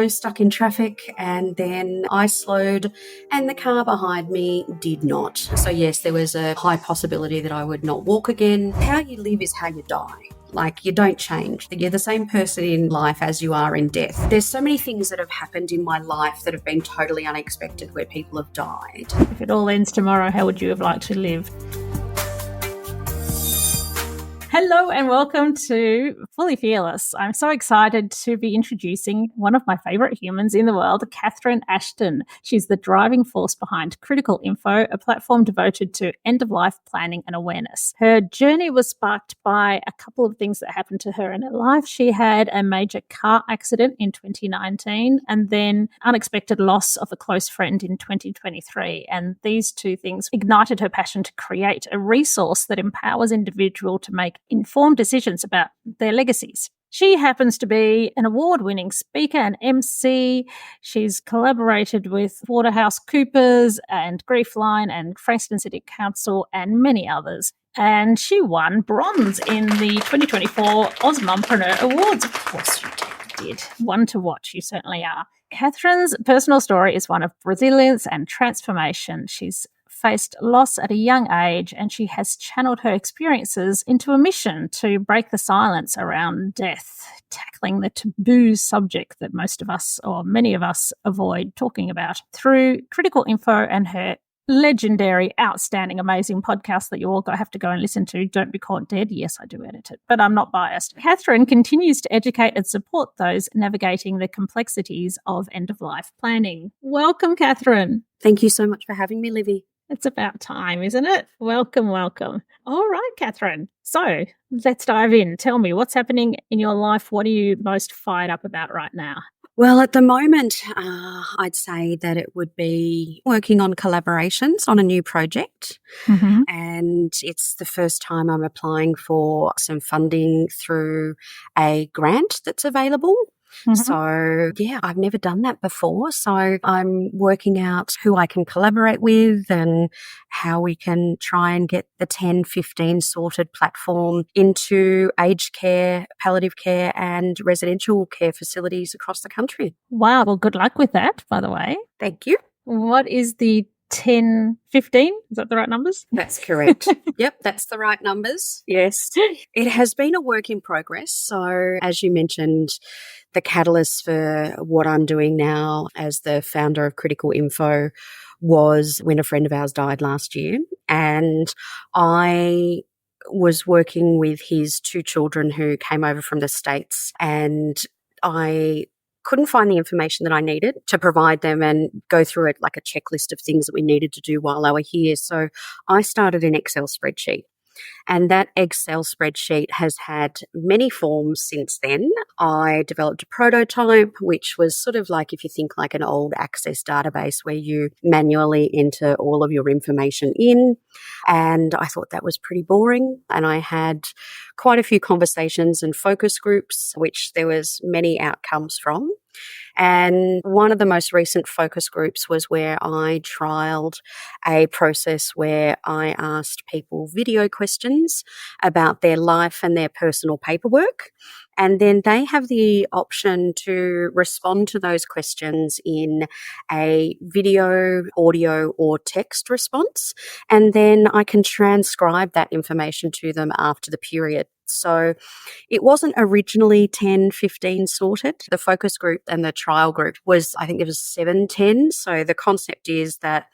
stuck in traffic, and then I slowed and the car behind me did not. So yes, there was a high possibility that I would not walk again. How you live is how you die. Like, you don't change. You're the same person in life as you are in death. There's so many things that have happened in my life that have been totally unexpected, where people have died. If it all ends tomorrow, how would you have liked to live? Hello and welcome to Fully Fearless. I'm so excited to be introducing one of my favourite humans in the world, Catherine Ashton. She's the driving force behind Critical Info, a platform devoted to end-of-life planning and awareness. Her journey was sparked by a couple of things that happened to her in her life. She had a major car accident in 2019 and then unexpected loss of a close friend in 2023. And these two things ignited her passion to create a resource that empowers individuals to make informed decisions about their legacies. She happens to be an award-winning speaker and MC. She's collaborated with PricewaterhouseCoopers and Griefline and Frankston City Council and many others. And she won bronze in the 2024 Osmompreneur Awards. Of course you did. One to watch, you certainly are. Catherine's personal story is one of resilience and transformation. She's faced loss at a young age, and she has channeled her experiences into a mission to break the silence around death, tackling the taboo subject that most of us, or many of us, avoid talking about. Through Critical Info and her legendary, outstanding, amazing podcast that you all have to go and listen to, Don't Be Caught Dead. Yes, I do edit it, but I'm not biased. Catherine continues to educate and support those navigating the complexities of end-of-life planning. Welcome, Catherine. Thank you so much for having me, Livy. It's about time, isn't it? Welcome, welcome. All right, Catherine. So let's dive in. Tell me, what's happening in your life? What are you most fired up about right now? Well, at the moment, I'd say that it would be working on collaborations on a new project. Mm-hmm. And it's the first time I'm applying for some funding through a grant that's available. Mm-hmm. So, yeah, I've never done that before. So I'm working out who I can collaborate with and how we can try and get the 10-15 sorted platform into aged care, palliative care and residential care facilities across the country. Wow. Well, good luck with that, by the way. Thank you. What is the 10, 15? Is that the right numbers? That's correct. Yep, that's the right numbers. Yes. It has been a work in progress. So as you mentioned, the catalyst for what I'm doing now as the founder of Critical Info was when a friend of ours died last year. And I was working with his two children who came over from the States, and I couldn't find the information that I needed to provide them and go through it like a checklist of things that we needed to do while they were here. So I started an Excel spreadsheet. And that Excel spreadsheet has had many forms since then. I developed a prototype, which was sort of like, if you think like an old Access database where you manually enter all of your information in. And I thought that was pretty boring. And I had quite a few conversations and focus groups, which there was many outcomes from. And one of the most recent focus groups was where I trialed a process where I asked people video questions about their life and their personal paperwork. And then they have the option to respond to those questions in a video, audio, or text response. And then I can transcribe that information to them after the period. So it wasn't originally 10-15 sorted. The focus group and the trial group was, I think it was 7-10. So the concept is that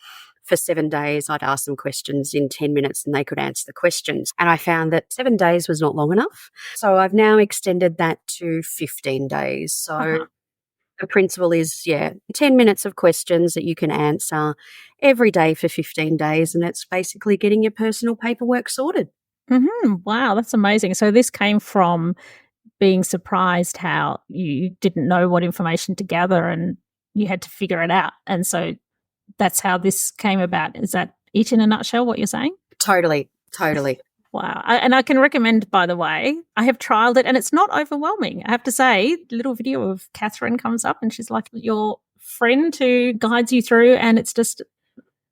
for 7 days, I'd ask them questions in 10 minutes and they could answer the questions. And I found that 7 days was not long enough. So I've now extended that to 15 days. So the principle is, 10 minutes of questions that you can answer every day for 15 days. And that's basically getting your personal paperwork sorted. Mm-hmm. Wow, that's amazing. So this came from being surprised how you didn't know what information to gather and you had to figure it out. And so that's how this came about. Is that it in a nutshell, what you're saying? Totally. Wow. And I can recommend, by the way, I have trialed it and it's not overwhelming. I have to say, a little video of Catherine comes up and she's like your friend who guides you through, and it's just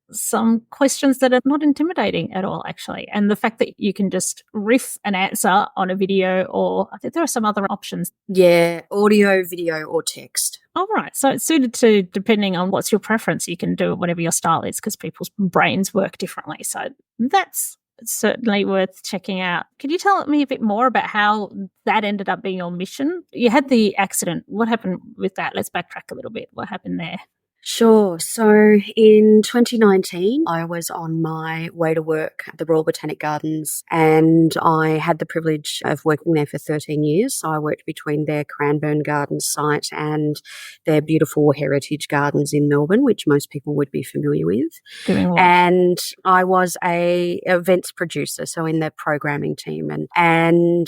some questions that are not intimidating at all, actually. And the fact that you can just riff an answer on a video, or I think there are some other options. Yeah, audio, video, or text. All right. So it's suited to, depending on what's your preference, you can do it whatever your style is because people's brains work differently. So that's certainly worth checking out. Could you tell me a bit more about how that ended up being your mission? You had the accident. What happened with that? Let's backtrack a little bit. What happened there? Sure. So in 2019, I was on my way to work at the Royal Botanic Gardens, and I had the privilege of working there for 13 years. So I worked between their Cranbourne Gardens site and their beautiful heritage gardens in Melbourne, which most people would be familiar with. Doing what? And I was a events producer, so in the programming team. And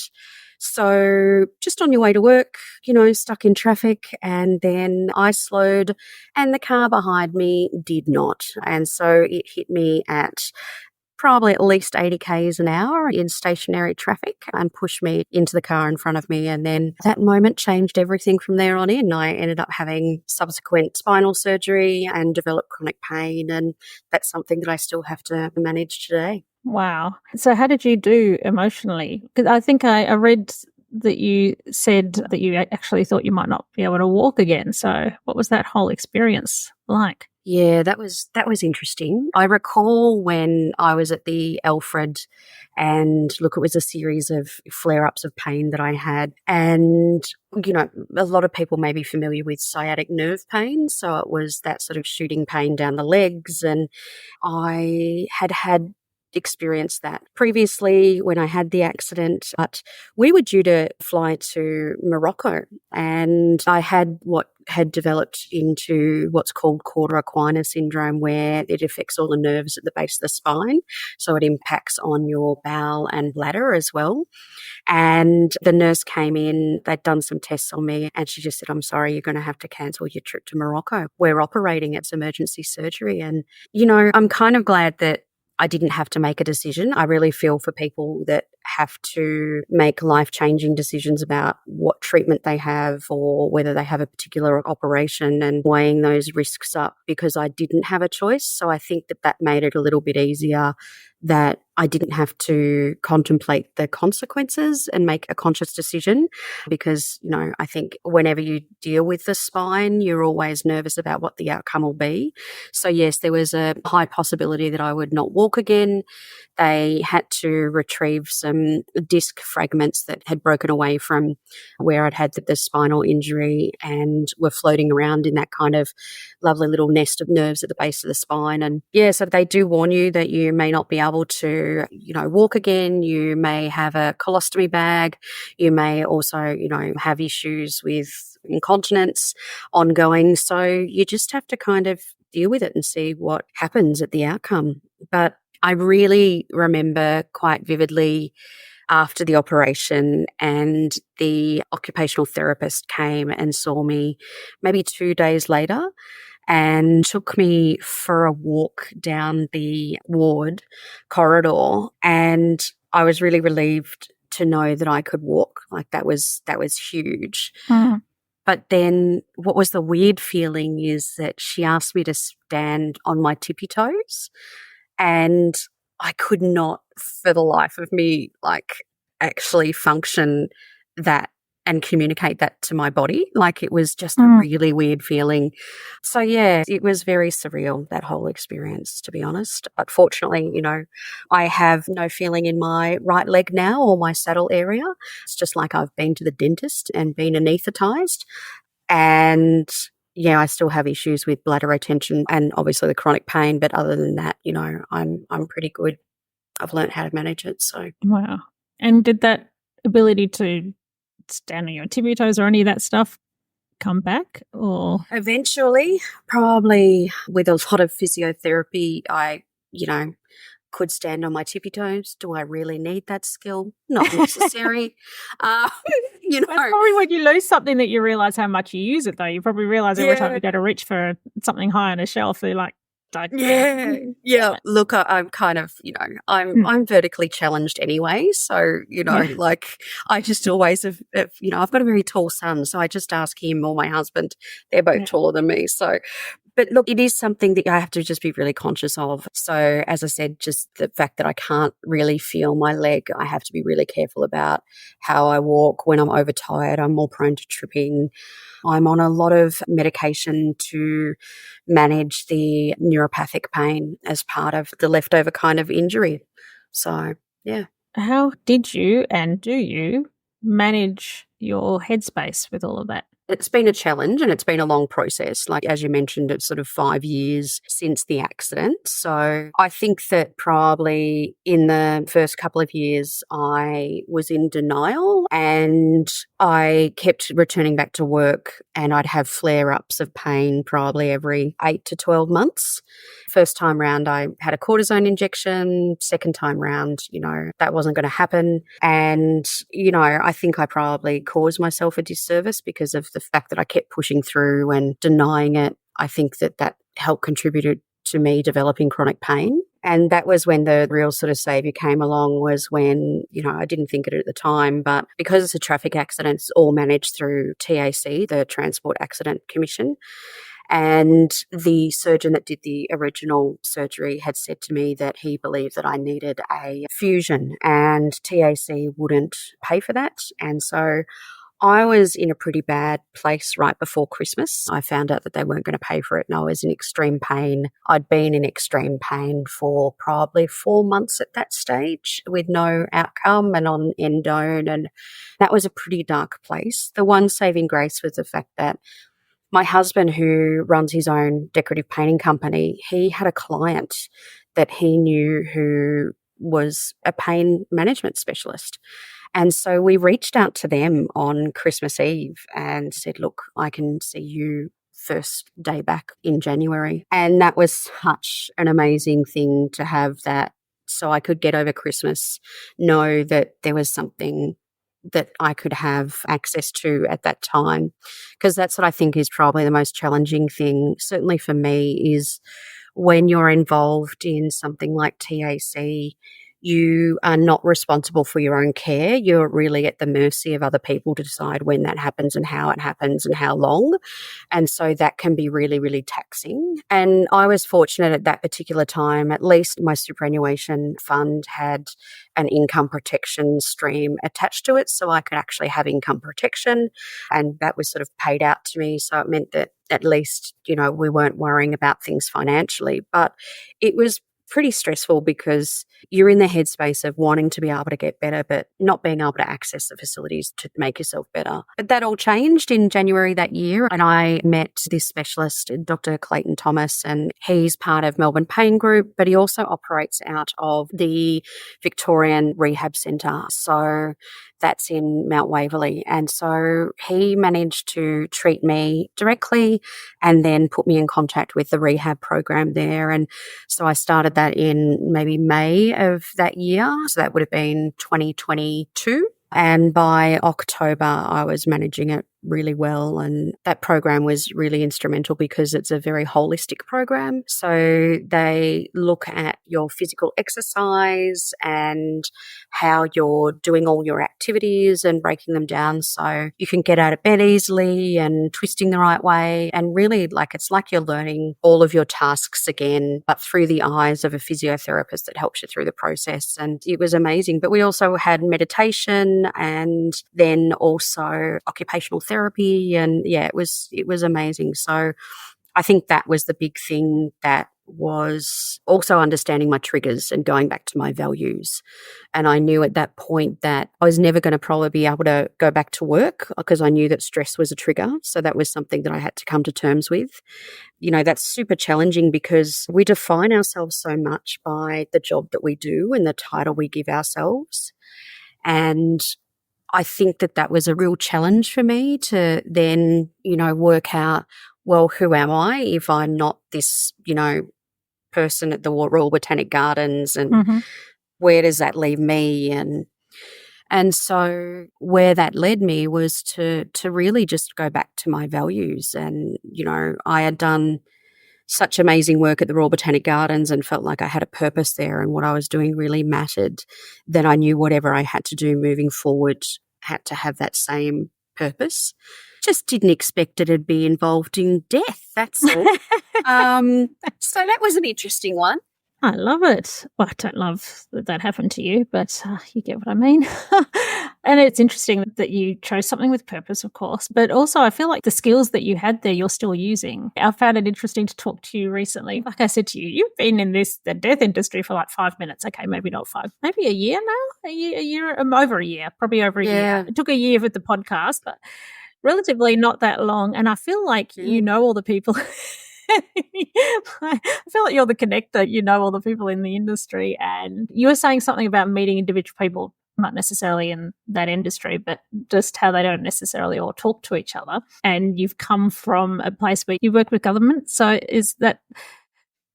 so just on your way to work, stuck in traffic, and then I slowed and the car behind me did not. And so it hit me at probably at least 80 k's an hour in stationary traffic and pushed me into the car in front of me. And then that moment changed everything from there on in. I ended up having subsequent spinal surgery and developed chronic pain. And that's something that I still have to manage today. Wow. So how did you do emotionally? Because I think I read that you said that you actually thought you might not be able to walk again. So what was that whole experience like? Yeah, that was interesting. I recall when I was at the Alfred, and look, it was a series of flare-ups of pain that I had. And, a lot of people may be familiar with sciatic nerve pain. So it was that sort of shooting pain down the legs. And I had experienced that previously when I had the accident, but we were due to fly to Morocco, and I had what had developed into what's called cauda equina syndrome, where it affects all the nerves at the base of the spine. So it impacts on your bowel and bladder as well. And the nurse came in, they'd done some tests on me, and she just said, "I'm sorry, you're going to have to cancel your trip to Morocco. We're operating, it's emergency surgery." And, I'm kind of glad that I didn't have to make a decision. I really feel for people that have to make life-changing decisions about what treatment they have or whether they have a particular operation, and weighing those risks up, because I didn't have a choice. So I think that made it a little bit easier, that I didn't have to contemplate the consequences and make a conscious decision, because, I think whenever you deal with the spine, you're always nervous about what the outcome will be. So yes, there was a high possibility that I would not walk again. They had to retrieve some disc fragments that had broken away from where I'd had the spinal injury and were floating around in that kind of lovely little nest of nerves at the base of the spine. And yeah, so they do warn you that you may not be able to, walk again. You may have a colostomy bag. You may also, have issues with incontinence ongoing. So you just have to kind of deal with it and see what happens at the outcome. But I really remember quite vividly after the operation, and the occupational therapist came and saw me maybe 2 days later and took me for a walk down the ward corridor. And I was really relieved to know that I could walk. Like that was huge. Mm. But then what was the weird feeling is that she asked me to stand on my tippy toes, and I could not for the life of me actually function that and communicate that to my body. Like it was just a really weird feeling. So yeah, it was very surreal, that whole experience, to be honest. But fortunately, I have no feeling in my right leg now or my saddle area. It's just like I've been to the dentist and been anaesthetized. And yeah, I still have issues with bladder retention and obviously the chronic pain. But other than that, I'm pretty good. I've learned how to manage it. So wow. And did that ability to stand on your tippy toes or any of that stuff come back? Or eventually, probably with a lot of physiotherapy, I, could stand on my tippy toes. Do I really need that skill? Not necessary. That's probably when you lose something that you realise how much you use it, though. You probably realise every time you go to reach for something high on a shelf, you're like, yeah. Look, I'm kind of, I'm vertically challenged anyway. So, I just always have, I've got a very tall son. So I just ask him or my husband. They're both taller than me. So, But look, it is something that I have to just be really conscious of. So as I said, just the fact that I can't really feel my leg, I have to be really careful about how I walk. When I'm overtired, I'm more prone to tripping. I'm on a lot of medication to manage the neuropathic pain as part of the leftover kind of injury. So, yeah. How did you and do you manage your headspace with all of that? It's been a challenge and it's been a long process. Like, as you mentioned, it's sort of 5 years since the accident. So I think that probably in the first couple of years, I was in denial and I kept returning back to work and I'd have flare ups of pain probably every 8 to 12 months. First time round, I had a cortisone injection. Second time round, that wasn't going to happen. And, I think I probably caused myself a disservice because of the fact that I kept pushing through and denying it. I think that helped contribute to me developing chronic pain. And that was when the real sort of savior came along, was when, I didn't think it at the time, but because it's a traffic accident, it's all managed through TAC, the Transport Accident Commission. And the surgeon that did the original surgery had said to me that he believed that I needed a fusion and TAC wouldn't pay for that. And so I was in a pretty bad place right before Christmas. I found out that they weren't going to pay for it and I was in extreme pain. I'd been in extreme pain for probably 4 months at that stage with no outcome and on endone, and that was a pretty dark place. The one saving grace was the fact that my husband, who runs his own decorative painting company, he had a client that he knew who was a pain management specialist. And so we reached out to them on Christmas Eve and said, look, I can see you first day back in January. And that was such an amazing thing to have that, so I could get over Christmas, know that there was something that I could have access to at that time. Because that's what I think is probably the most challenging thing, certainly for me, is when you're involved in something like TAC, you are not responsible for your own care. You're really at the mercy of other people to decide when that happens and how it happens and how long. And so that can be really, really taxing. And I was fortunate at that particular time, at least my superannuation fund had an income protection stream attached to it. So I could actually have income protection, and that was sort of paid out to me. So it meant that at least, we weren't worrying about things financially. But it was pretty stressful because you're in the headspace of wanting to be able to get better, but not being able to access the facilities to make yourself better. But that all changed in January that year, and I met this specialist, Dr. Clayton Thomas, and he's part of Melbourne Pain Group, but he also operates out of the Victorian Rehab Centre. So that's in Mount Waverley. And so he managed to treat me directly and then put me in contact with the rehab program there. And so I started that in maybe May of that year. So that would have been 2022. And by October, I was managing it really well. And that program was really instrumental because it's a very holistic program. So they look at your physical exercise and how you're doing all your activities and breaking them down so you can get out of bed easily and twisting the right way. And really, it's like you're learning all of your tasks again, but through the eyes of a physiotherapist that helps you through the process. And it was amazing. But we also had meditation and then also occupational therapy. And yeah, it was amazing. So I think that was the big thing, that was also understanding my triggers and going back to my values. And I knew at that point that I was never going to probably be able to go back to work because I knew that stress was a trigger. So that was something that I had to come to terms with. That's super challenging because we define ourselves so much by the job that we do and the title we give ourselves. And I think that was a real challenge for me to then, work out, well, who am I if I'm not this, person at the Royal Botanic Gardens, and where does that leave me? And so where that led me was to really just go back to my values. And, I had done such amazing work at the Royal Botanic Gardens and felt like I had a purpose there and what I was doing really mattered, that I knew whatever I had to do moving forward had to have that same purpose. Just didn't expect it'd be involved in death, that's all. So that was an interesting one. I love it. Well, I don't love that happened to you, but you get what I mean. And it's interesting that you chose something with purpose, of course, but also I feel like the skills that you had there, you're still using. I found it interesting to talk to you recently. Like I said to you, you've been in the death industry for like 5 minutes. Okay, maybe not 5, maybe a year now, over a year, probably over a year. It took a year with the podcast, but relatively not that long. And I feel like you know all the people. I feel like you're the connector. You know all the people in the industry, and you were saying something about meeting individual people, not necessarily in that industry, but just how they don't necessarily all talk to each other. And you've come from a place where you work with government. So is that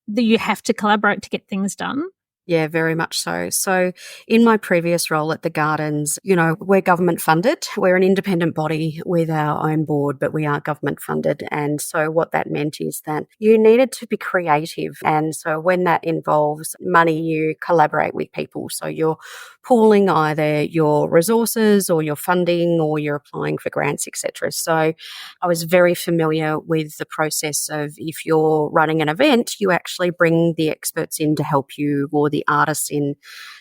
you have to collaborate to get things done? Yeah, very much so. So in my previous role at the Gardens, we're government funded. We're an independent body with our own board, but we are government funded. And so what that meant is that you needed to be creative. And so when that involves money, you collaborate with people. So you're pooling either your resources or your funding, or you're applying for grants, etc. So I was very familiar with the process of, if you're running an event, you actually bring the experts in to help you, or the artists in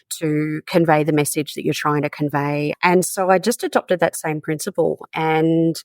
to convey the message that you're trying to convey. And so I just adopted that same principle, and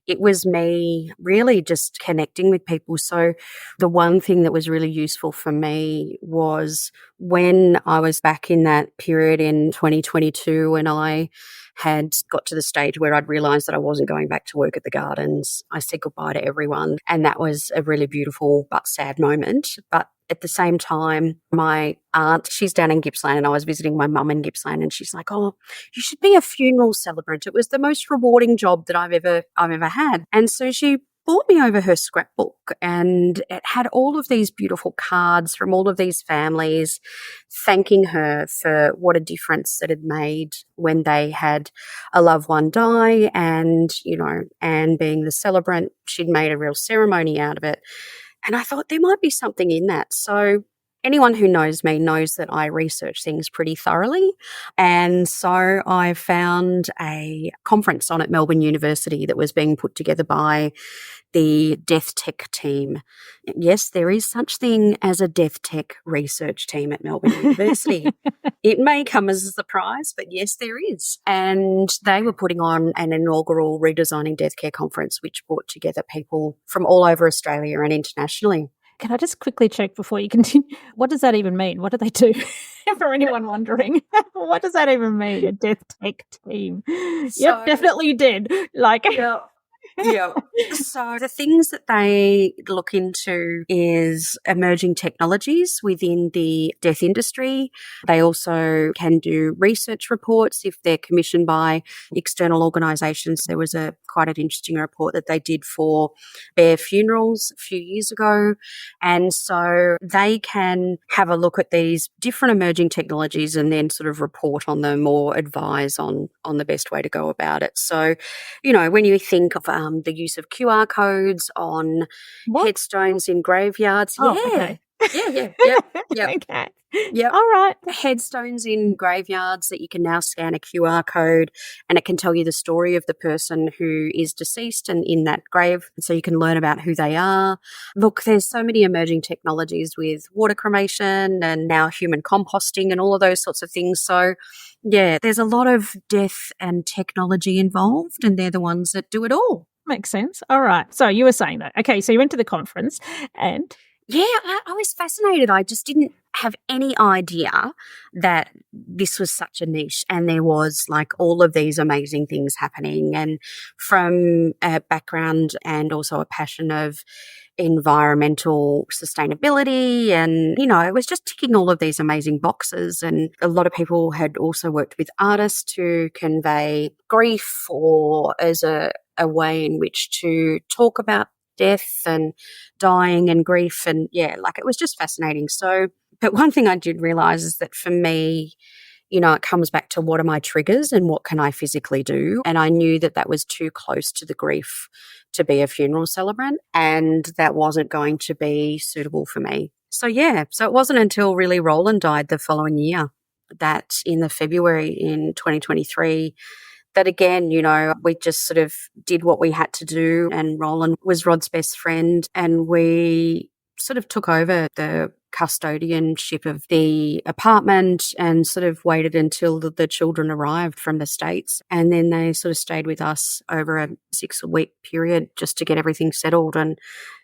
it was me really just connecting with people. So the one thing that was really useful for me was when I was back in that period in 2022, and I had got to the stage where I'd realised that I wasn't going back to work at the Gardens. I said goodbye to everyone, and that was a really beautiful but sad moment. But at the same time, my aunt, she's down in Gippsland, and I was visiting my mum in Gippsland, and she's like, "Oh, you should be a funeral celebrant. It was the most rewarding job that I've ever had." And so she brought me over her scrapbook, and it had all of these beautiful cards from all of these families thanking her for what a difference it had made when they had a loved one die. And, Anne being the celebrant, she'd made a real ceremony out of it. And I thought there might be something in that. So anyone who knows me knows that I research things pretty thoroughly. And so I found a conference on at Melbourne University that was being put together by the Death Tech team. Yes, there is such thing as a Death Tech research team at Melbourne University. It may come as a surprise, but yes, there is. And they were putting on an inaugural Redesigning Death Care conference, which brought together people from all over Australia and internationally. Can I just quickly check before you continue? What does that even mean? What do they do? For anyone wondering, what does that even mean? A Death Tech team? Yep, definitely did. Yeah. So the things that they look into is emerging technologies within the death industry. They also can do research reports if they're commissioned by external organisations. There was quite an interesting report that they did for Bear Funerals a few years ago. And so they can have a look at these different emerging technologies and then sort of report on them or advise on the best way to go about it. So, when you think of the use of QR codes on headstones in graveyards. Okay. Yeah. Okay. Yep. All right. Headstones in graveyards that you can now scan a QR code, and it can tell you the story of the person who is deceased and in that grave, so you can learn about who they are. Look, there's so many emerging technologies with water cremation and now human composting and all of those sorts of things. So, yeah, there's a lot of death and technology involved, and they're the ones that do it all. Makes sense. All right. So you were saying that. Okay, so you went to the conference and... Yeah, I was fascinated. I just didn't have any idea that this was such a niche, and there was like all of these amazing things happening. And from a background and also a passion of environmental sustainability, and it was just ticking all of these amazing boxes. And a lot of people had also worked with artists to convey grief, or as a way in which to talk about death and dying and grief. And it was just fascinating. So, but one thing I did realize is that for me, it comes back to what are my triggers and what can I physically do? And I knew that that was too close to the grief to be a funeral celebrant, and that wasn't going to be suitable for me. So it wasn't until really Roland died the following year that in the February in 2023, that again, we just sort of did what we had to do, and Roland was Rod's best friend, and we sort of took over the custodianship of the apartment and sort of waited until the children arrived from the States. And then they sort of stayed with us over a 6-week period just to get everything settled. And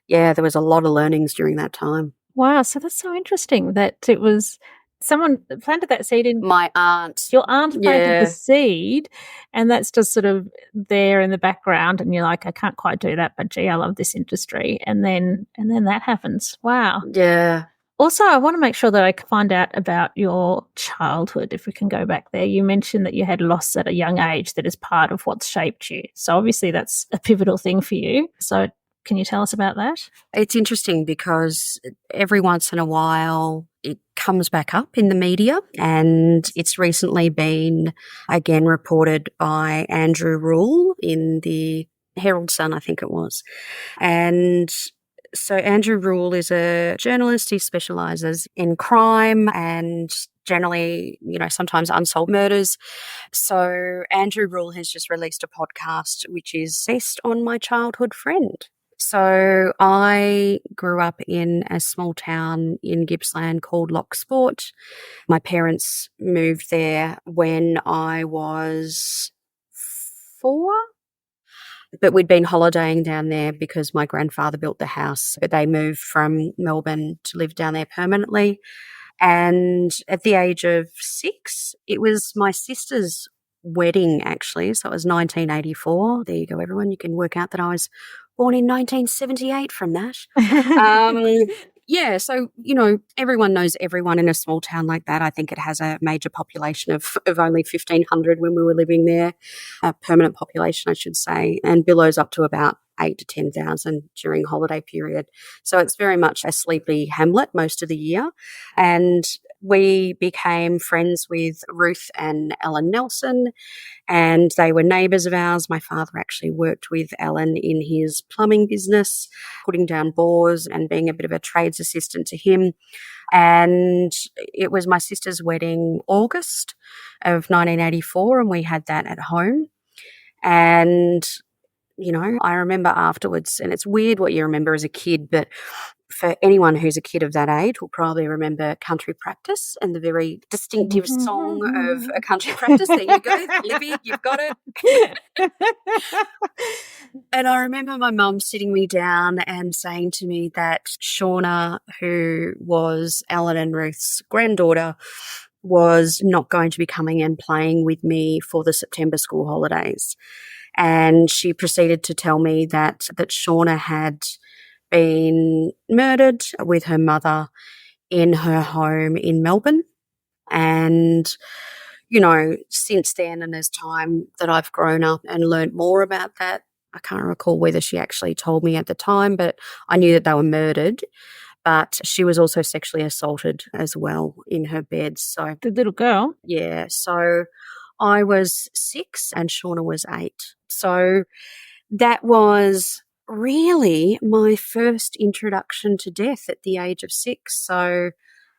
yeah, there was a lot of learnings during that time. Wow. So that's so interesting that it was someone planted that seed in. My aunt. Your aunt planted the Yeah. seed, and that's just sort of there in the background, and you're like, I can't quite do that, but gee, I love this industry. And then that happens. Wow. Yeah. Also, I want to make sure that I can find out about your childhood, if we can go back there. You mentioned that you had loss at a young age that is part of what's shaped you. So obviously that's a pivotal thing for you. So can you tell us about that? It's interesting because every once in a while it comes back up in the media, and it's recently been again reported by Andrew Rule in the Herald Sun, I think it was. And so Andrew Rule is a journalist. He specialises in crime and generally, sometimes unsolved murders. So Andrew Rule has just released a podcast which is based on my childhood friend. So I grew up in a small town in Gippsland called Locksport. My parents moved there when I was 4. But we'd been holidaying down there because my grandfather built the house. But they moved from Melbourne to live down there permanently. And at the age of 6, it was my sister's wedding, actually. So it was 1984. There you go, everyone. You can work out that I was born in 1978 from that. Yeah, so, everyone knows everyone in a small town like that. I think it has a major population of only 1,500 when we were living there, a permanent population, I should say, and billows up to about 8 to 10,000 during holiday period. So it's very much a sleepy hamlet most of the year. And we became friends with Ruth and Ellen Nelson, and they were neighbours of ours. My father actually worked with Ellen in his plumbing business, putting down bores and being a bit of a trades assistant to him. And it was my sister's wedding, August of 1984, and we had that at home. And I remember afterwards, and it's weird what you remember as a kid, but for anyone who's a kid of that age will probably remember Country Practice and the very distinctive song of a Country Practice. There you go, Libby, you've got it. And I remember my mum sitting me down and saying to me that Shauna, who was Ellen and Ruth's granddaughter, was not going to be coming and playing with me for the September school holidays. And she proceeded to tell me that Shauna had been murdered with her mother in her home in Melbourne. And, since then, and as time that I've grown up and learnt more about that, I can't recall whether she actually told me at the time, but I knew that they were murdered. But she was also sexually assaulted as well in her bed. So the little girl? Yeah. So I was 6 and Shauna was 8. So that was really my first introduction to death at the age of 6. So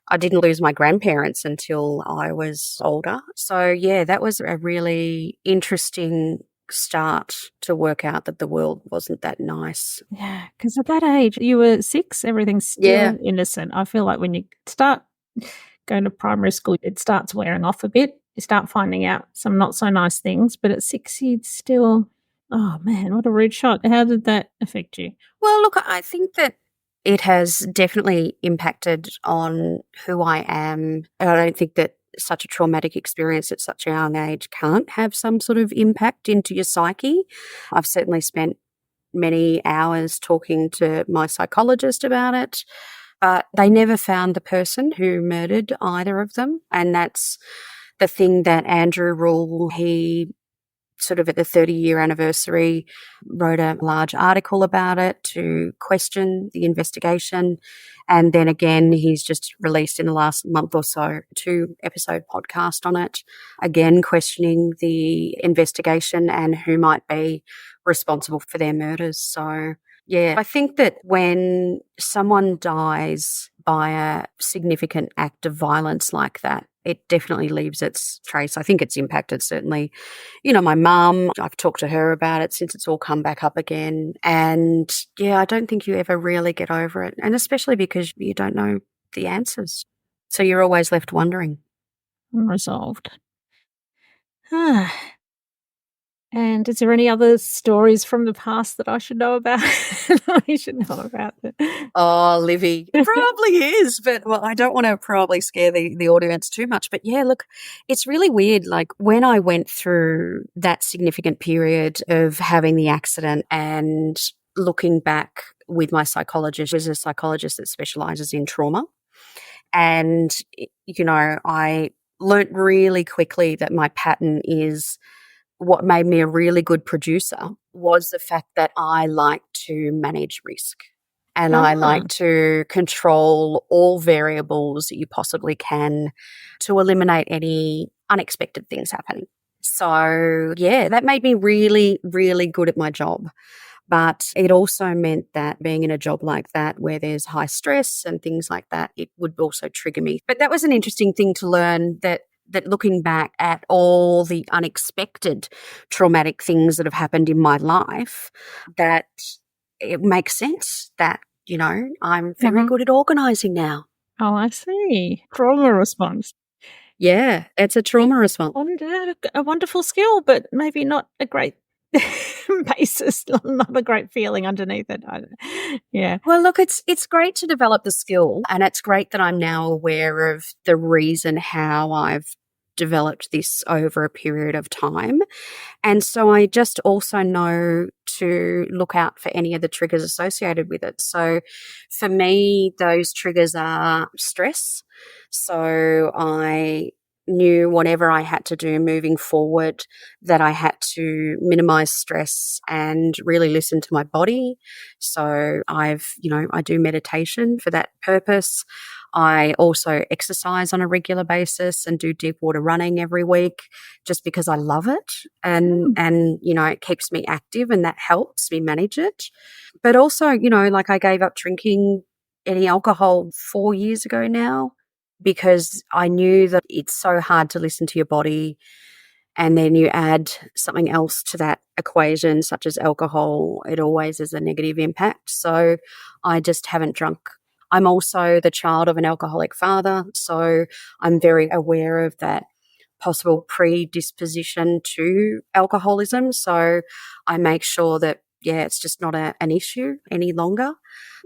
I didn't lose my grandparents until I was older. So yeah, that was a really interesting start to work out that the world wasn't that nice. Yeah, because at that age, you were 6, everything's still innocent. I feel like when you start going to primary school, it starts wearing off a bit. You start finding out some not so nice things, but at 6, you'd still, oh man, what a rude shot. How did that affect you? Well, look, I think that it has definitely impacted on who I am. I don't think that such a traumatic experience at such a young age can't have some sort of impact into your psyche. I've certainly spent many hours talking to my psychologist about it, but they never found the person who murdered either of them. And that's the thing that Andrew Rule, he sort of at the 30-year anniversary wrote a large article about it to question the investigation. And then again, he's just released in the last month or so 2-episode podcast on it, again questioning the investigation and who might be responsible for their murders. So yeah, I think that when someone dies by a significant act of violence like that, it definitely leaves its trace. I think it's impacted certainly, my mum. I've talked to her about it since it's all come back up again. And yeah, I don't think you ever really get over it. And especially because you don't know the answers. So you're always left wondering. Unresolved. And is there any other stories from the past that I should know about? I should know about it. Oh, Livy, it probably is, but well, I don't want to probably scare the audience too much. But yeah, look, it's really weird. Like when I went through that significant period of having the accident and looking back with my psychologist, who's a psychologist that specializes in trauma. And, I learnt really quickly that my pattern is what made me a really good producer was the fact that I like to manage risk and I like to control all variables that you possibly can to eliminate any unexpected things happening. So, yeah, that made me really, really good at my job. But it also meant that being in a job like that where there's high stress and things like that, it would also trigger me. But that was an interesting thing to learn that looking back at all the unexpected traumatic things that have happened in my life, that it makes sense that, I'm very good at organising now. Oh, I see. Trauma response. Yeah, it's a trauma response. A wonderful skill, but maybe not a great basis, not a great feeling underneath it. Yeah. Well, look, it's great to develop the skill, and it's great that I'm now aware of the reason how I've developed this over a period of time. And so I just also know to look out for any of the triggers associated with it. So for me, those triggers are stress. So I knew whatever I had to do moving forward, that I had to minimize stress and really listen to my body. So I do meditation for that purpose. I also exercise on a regular basis and do deep water running every week just because I love it and it keeps me active and that helps me manage it. But also, like I gave up drinking any alcohol 4 years ago now because I knew that it's so hard to listen to your body, and then you add something else to that equation, such as alcohol, it always is a negative impact. So I just haven't drunk. I'm also the child of an alcoholic father, so I'm very aware of that possible predisposition to alcoholism. So I make sure that, it's just not an issue any longer.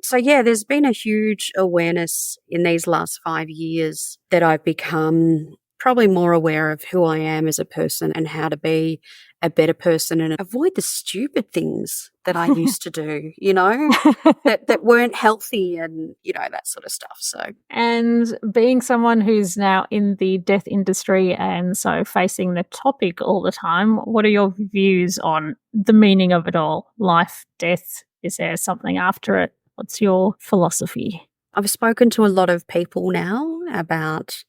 So, there's been a huge awareness in these last 5 years that I've become probably more aware of who I am as a person and how to be a better person and avoid the stupid things that I used to do, that weren't healthy and, that sort of stuff. So, and being someone who's now in the death industry and so facing the topic all the time, what are your views on the meaning of it all? Life, death, is there something after it? What's your philosophy? I've spoken to a lot of people now about,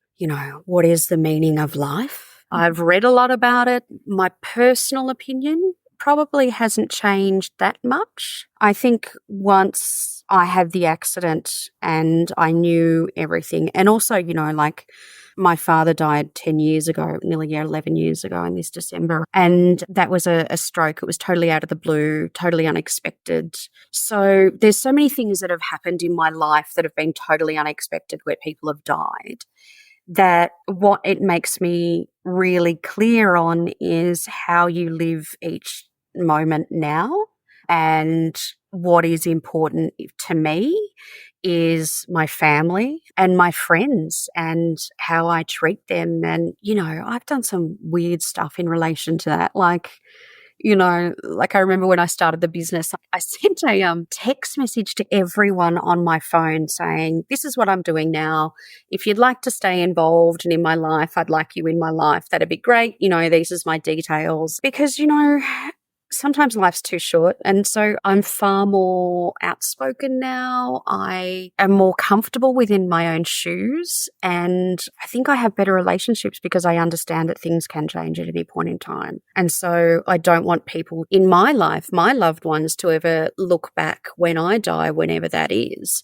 what is the meaning of life? I've read a lot about it. My personal opinion probably hasn't changed that much. I think once I had the accident and I knew everything, and also, like my father died 10 years ago, nearly 11 years ago in this December, and that was a stroke. It was totally out of the blue, totally unexpected. So there's so many things that have happened in my life that have been totally unexpected where people have died, that what it makes me really clear on is how you live each moment now. And what is important to me is my family and my friends and how I treat them. And, I've done some weird stuff in relation to that. Like I remember when I started the business, I sent a text message to everyone on my phone saying, this is what I'm doing now. If you'd like to stay involved and in my life, I'd like you in my life. That'd be great. These is my details. Because, sometimes life's too short. And so I'm far more outspoken now. I am more comfortable within my own shoes. And I think I have better relationships because I understand that things can change at any point in time. And so I don't want people in my life, my loved ones, to ever look back when I die, whenever that is,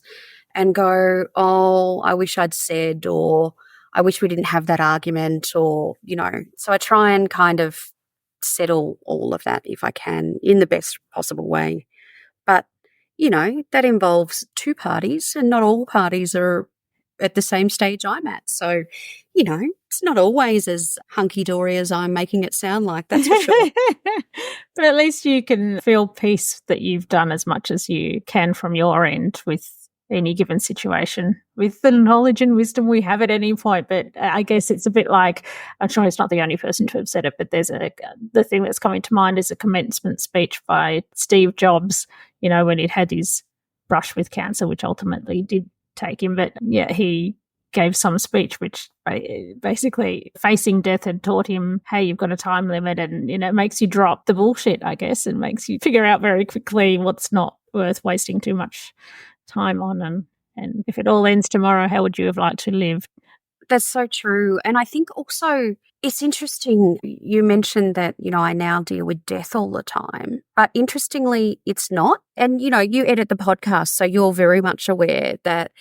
and go, oh, I wish I'd said, or I wish we didn't have that argument, or, so I try and kind of settle all of that if I can in the best possible way. But, that involves two parties, and not all parties are at the same stage I'm at. So, it's not always as hunky-dory as I'm making it sound like, that's for sure. But at least you can feel peace that you've done as much as you can from your end with any given situation, with the knowledge and wisdom we have at any point. But I guess it's a bit like, I'm sure it's not the only person to have said it, but there's the thing that's coming to mind is a commencement speech by Steve Jobs, when he'd had his brush with cancer, which ultimately did take him. But yeah, he gave some speech which basically facing death had taught him, hey, you've got a time limit, and it makes you drop the bullshit, I guess, and makes you figure out very quickly what's not worth wasting too much time on. And if it all ends tomorrow, how would you have liked to live? That's so true. And I think also it's interesting, you mentioned that, I now deal with death all the time, but interestingly, it's not. And, you edit the podcast, so you're very much aware that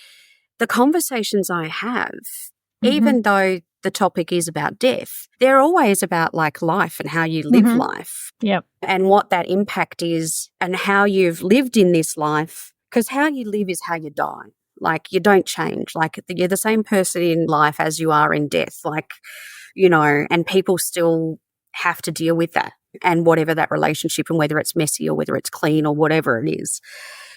the conversations I have, even though the topic is about death, they're always about like life and how you live life. Yep. And what that impact is and how you've lived in this life, because how you live is how you die. Like, you don't change. Like, you're the same person in life as you are in death. Like, and people still have to deal with that and whatever that relationship, and whether it's messy or whether it's clean or whatever it is.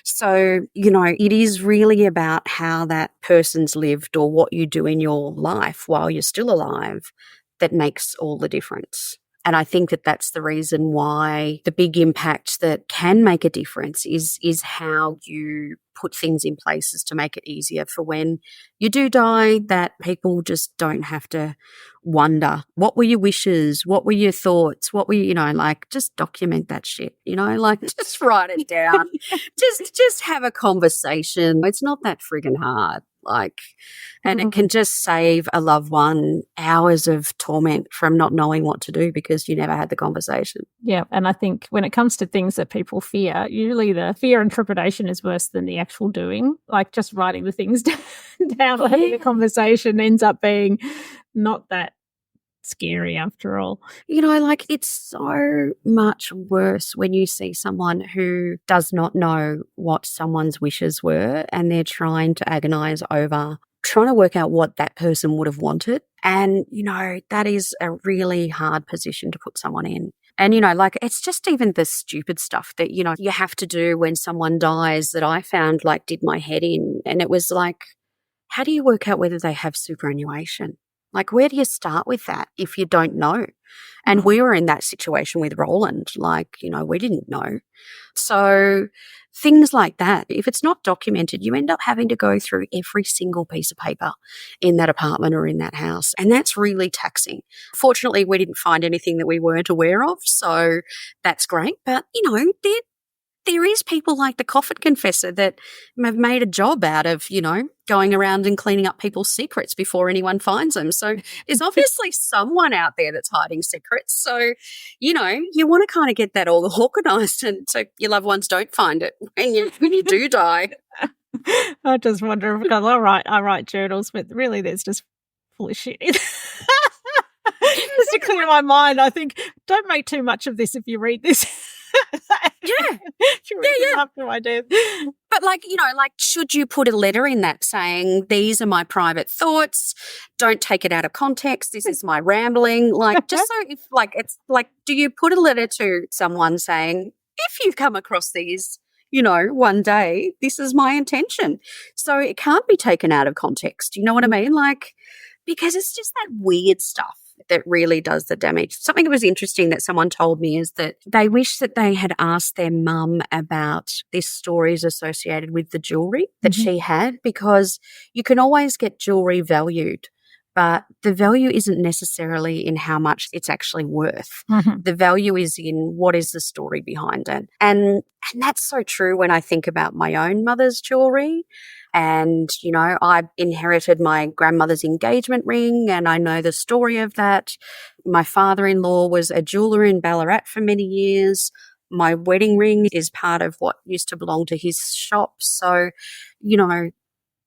So, it is really about how that person's lived or what you do in your life while you're still alive that makes all the difference. And I think that that's the reason why the big impact that can make a difference is how you put things in places to make it easier for when you do die, that people just don't have to wonder, what were your wishes? What were your thoughts? What were you, just document that shit, just write it down. just have a conversation. It's not that friggin' hard. And it can just save a loved one hours of torment from not knowing what to do because you never had the conversation. Yeah. And I think when it comes to things that people fear, usually the fear and trepidation is worse than the actual doing. Like, just writing the things down or having a conversation ends up being not that scary after all. It's so much worse when you see someone who does not know what someone's wishes were and they're trying to agonize over trying to work out what that person would have wanted. And, that is a really hard position to put someone in. And, it's just even the stupid stuff that, you have to do when someone dies that I found did my head in. And it was like, how do you work out whether they have superannuation? Like, where do you start with that if you don't know? And we were in that situation with Roland. We didn't know. So things like that, if it's not documented, you end up having to go through every single piece of paper in that apartment or in that house. And that's really taxing. Fortunately, we didn't find anything that we weren't aware of. So that's great. But, there is people like the coffin confessor that have made a job out of, going around and cleaning up people's secrets before anyone finds them. So there's obviously someone out there that's hiding secrets. So, you want to kind of get that all organised and so your loved ones don't find it when you do die. I just wonder, because I write journals, but really there's just full of shit. Just to clear my mind, I think, don't make too much of this if you read this. Yeah. After my death. But should you put a letter in that saying, these are my private thoughts, don't take it out of context, this is my rambling, just so if it's do you put a letter to someone saying, if you come across these, one day, this is my intention. So it can't be taken out of context. You know what I mean? Because it's just that weird stuff that really does the damage. Something that was interesting that someone told me is that they wish that they had asked their mum about these stories associated with the jewelry that she had, because you can always get jewelry valued, but the value isn't necessarily in how much it's actually worth. The value is in what is the story behind it. And that's so true when I think about my own mother's jewelry. And, I inherited my grandmother's engagement ring and I know the story of that. My father-in-law was a jeweler in Ballarat for many years. My wedding ring is part of what used to belong to his shop. So,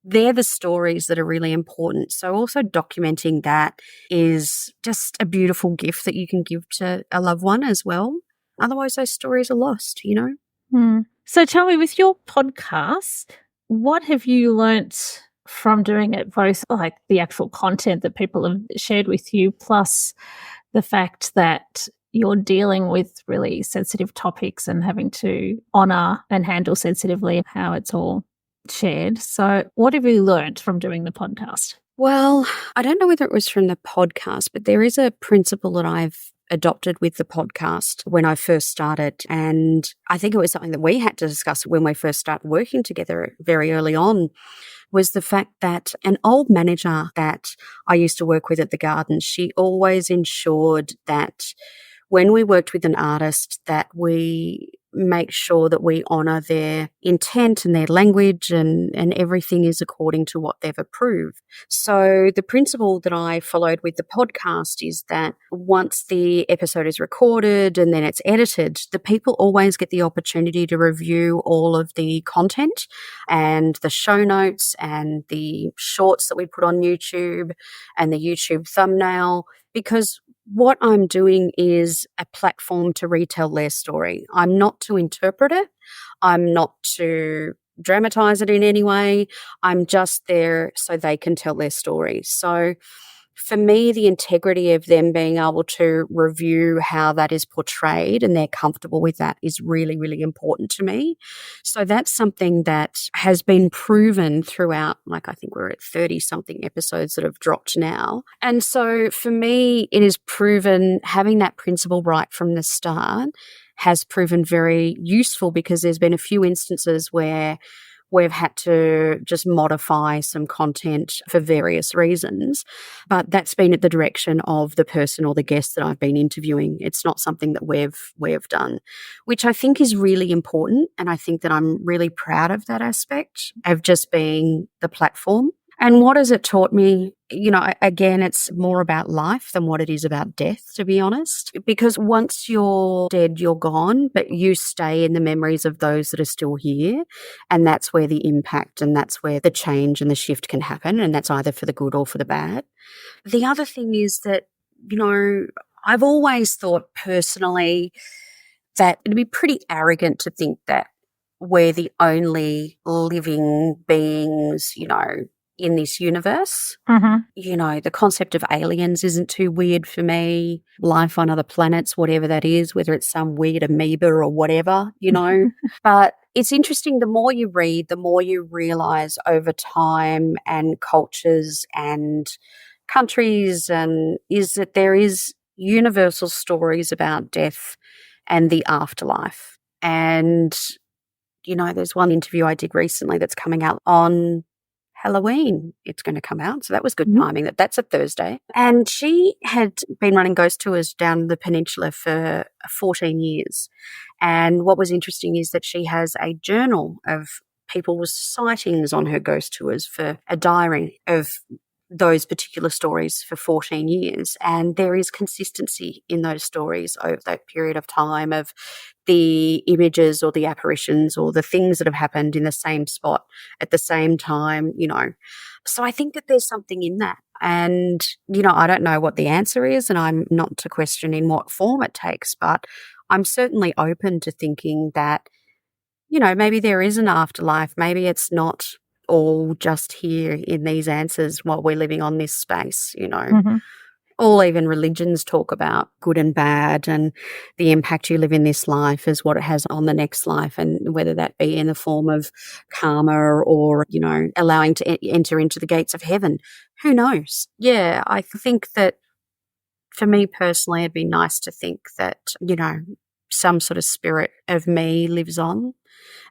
they're the stories that are really important. So also documenting that is just a beautiful gift that you can give to a loved one as well. Otherwise, those stories are lost, you know? So tell me, with your podcast, what have you learnt from doing it, both like the actual content that people have shared with you, plus the fact that you're dealing with really sensitive topics and having to honour and handle sensitively how it's all shared. So what have you learnt from doing the podcast? Well, I don't know whether it was from the podcast, but there is a principle that I've adopted with the podcast when I first started. And I think it was something that we had to discuss when we first started working together very early on, was the fact that an old manager that I used to work with at the Gardens, she always ensured that when we worked with an artist, that we make sure that we honour their intent and their language and everything is according to what they've approved. So the principle that I followed with the podcast is that once the episode is recorded and then it's edited, the people always get the opportunity to review all of the content and the show notes and the shorts that we put on YouTube and the YouTube thumbnail, because what I'm doing is a platform to retell their story. I'm not to interpret it. I'm not to dramatize it in any way. I'm just there so they can tell their story. So for me, the integrity of them being able to review how that is portrayed and they're comfortable with that is really, really important to me. So that's something that has been proven throughout, like I think we're at 30 something episodes that have dropped now. And so for me, it is proven having that principle right from the start has proven very useful, because there's been a few instances where we've had to just modify some content for various reasons. But that's been at the direction of the person or the guest that I've been interviewing. It's not something that we've done, which I think is really important. And I think that I'm really proud of that aspect of just being the platform. And what has it taught me? You know, again, it's more about life than what it is about death, to be honest. Because once you're dead, you're gone, but you stay in the memories of those that are still here. And that's where the impact and that's where the change and the shift can happen. And that's either for the good or for the bad. The other thing is that, you know, I've always thought personally that it'd be pretty arrogant to think that we're the only living beings, you know, in this universe. Mm-hmm. You know, the concept of aliens isn't too weird for me. Life on other planets, whatever that is, whether it's some weird amoeba or whatever, you know. But it's interesting, the more you read, the more you realize over time and cultures and countries, and is that there is universal stories about death and the afterlife. And, you know, there's one interview I did recently that's coming out on Halloween. It's going to come out. So that was good timing. That's a Thursday. And she had been running ghost tours down the peninsula for 14 years. And what was interesting is that she has a journal of people's sightings on her ghost tours, for a diary of those particular stories for 14 years. And there is consistency in those stories over that period of time of the images or the apparitions or the things that have happened in the same spot at the same time, you know. So I think that there's something in that. And, you know, I don't know what the answer is, and I'm not to question in what form it takes, but I'm certainly open to thinking that, you know, maybe there is an afterlife. Maybe it's not all just here in these answers while we're living on this space, you know. Mm-hmm. All even religions talk about good and bad, and the impact you live in this life is what it has on the next life, and whether that be in the form of karma or, you know, allowing to enter into the gates of heaven. Who knows? Yeah, I think that for me personally, it'd be nice to think that, you know, some sort of spirit of me lives on.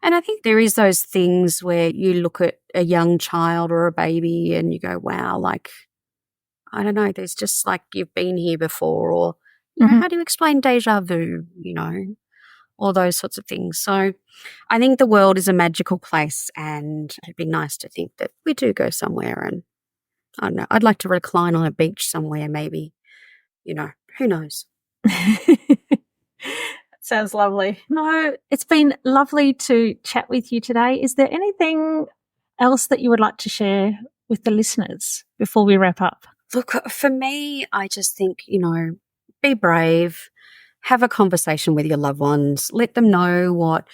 And I think there is those things where you look at a young child or a baby and you go, wow, like, I don't know, there's just like you've been here before, or, you know, how do you explain deja vu, you know, all those sorts of things. So I think the world is a magical place, and it'd be nice to think that we do go somewhere, and I don't know, I'd like to recline on a beach somewhere maybe, you know, who knows. Sounds lovely. No, it's been lovely to chat with you today. Is there anything else that you would like to share with the listeners before we wrap up? Look, for me, I just think, be brave, have a conversation with your loved ones, let them know what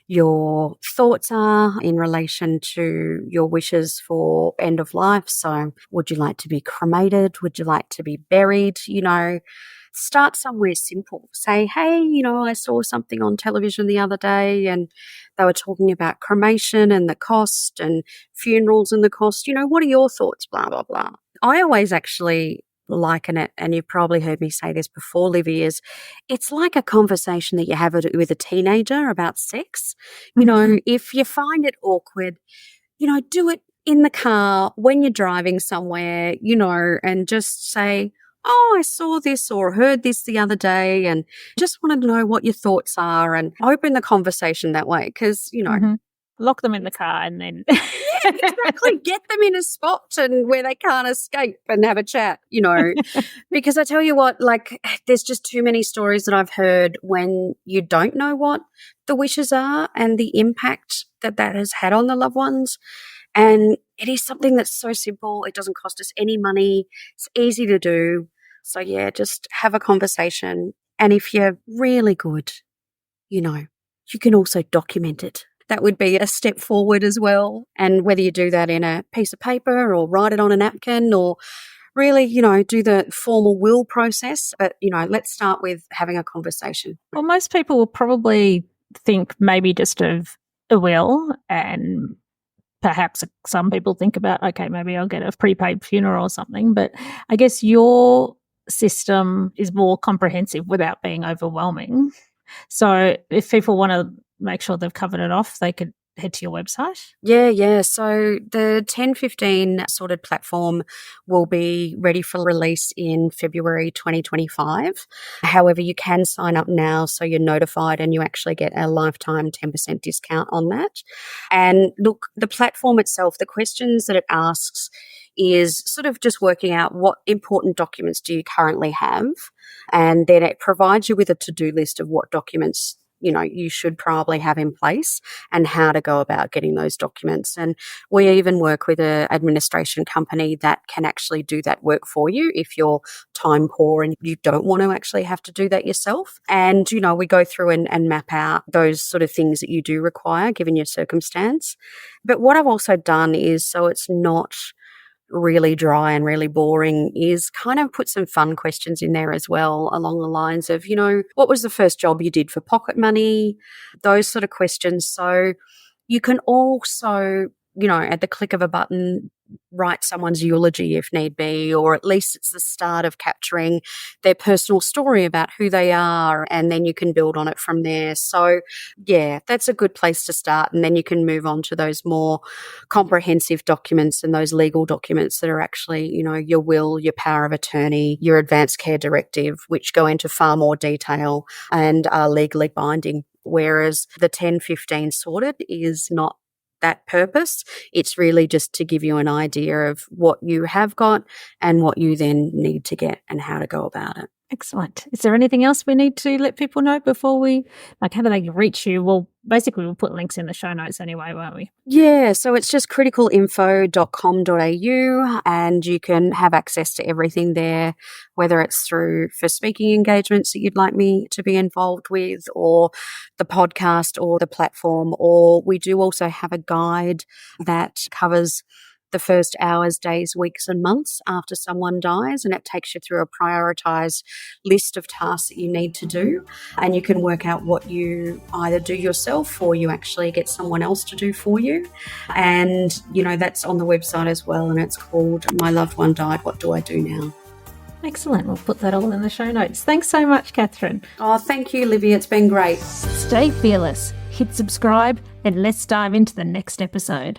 your thoughts are in relation to your wishes for end of life. So would you like to be cremated? Would you like to be buried? Start somewhere simple. Say, hey, I saw something on television the other day and they were talking about cremation and the cost and funerals and the cost. What are your thoughts? Blah, blah, blah. I always actually liken it, and you've probably heard me say this before, Livy, is it's like a conversation that you have with a teenager about sex. If you find it awkward, do it in the car when you're driving somewhere, and just say, oh, I saw this or heard this the other day and just wanted to know what your thoughts are, and open the conversation that way because, lock them in the car and then yeah, exactly. Get them in a spot and where they can't escape and have a chat, because I tell you what, there's just too many stories that I've heard when you don't know what the wishes are and the impact that has had on the loved ones. And it is something that's so simple. It doesn't cost us any money. It's easy to do. So yeah, just have a conversation. And if you're really good, you can also document it. That would be a step forward as well. And whether you do that in a piece of paper or write it on a napkin or really, do the formal will process. But, let's start with having a conversation. Well, most people will probably think maybe just of a will, and perhaps some people think about, okay, maybe I'll get a prepaid funeral or something. But I guess your system is more comprehensive without being overwhelming. So if people want to make sure they've covered it off, they could head to your website. Yeah. So the 1015 sorted platform will be ready for release in February 2025. However, you can sign up now so you're notified and you actually get a lifetime 10% discount on that. And look, the platform itself, the questions that it asks is sort of just working out what important documents do you currently have. And then it provides you with a to-do list of what documents you should probably have in place and how to go about getting those documents. And we even work with an administration company that can actually do that work for you if you're time poor and you don't want to actually have to do that yourself. And, we go through and map out those sort of things that you do require given your circumstance. But what I've also done is, so it's not really dry and really boring, is kind of put some fun questions in there as well, along the lines of, what was the first job you did for pocket money? Those sort of questions. So you can also, at the click of a button, write someone's eulogy if need be, or at least it's the start of capturing their personal story about who they are, and then you can build on it from there. So yeah, that's a good place to start, and then you can move on to those more comprehensive documents and those legal documents that are actually, your will, your power of attorney, your advanced care directive, which go into far more detail and are legally binding, whereas the 1015 sorted is not that purpose. It's really just to give you an idea of what you have got and what you then need to get and how to go about it. Excellent. Is there anything else we need to let people know before we, how do they reach you? Well, basically we'll put links in the show notes anyway, won't we? Yeah, so it's just criticalinfo.com.au and you can have access to everything there, whether it's for speaking engagements that you'd like me to be involved with, or the podcast or the platform, or we do also have a guide that covers the first hours, days, weeks and months after someone dies, and it takes you through a prioritised list of tasks that you need to do, and you can work out what you either do yourself or you actually get someone else to do for you. And, that's on the website as well, and it's called My Loved One Died, What Do I Do Now? Excellent. We'll put that all in the show notes. Thanks so much, Catherine. Oh, thank you, Livy. It's been great. Stay fearless. Hit subscribe and let's dive into the next episode.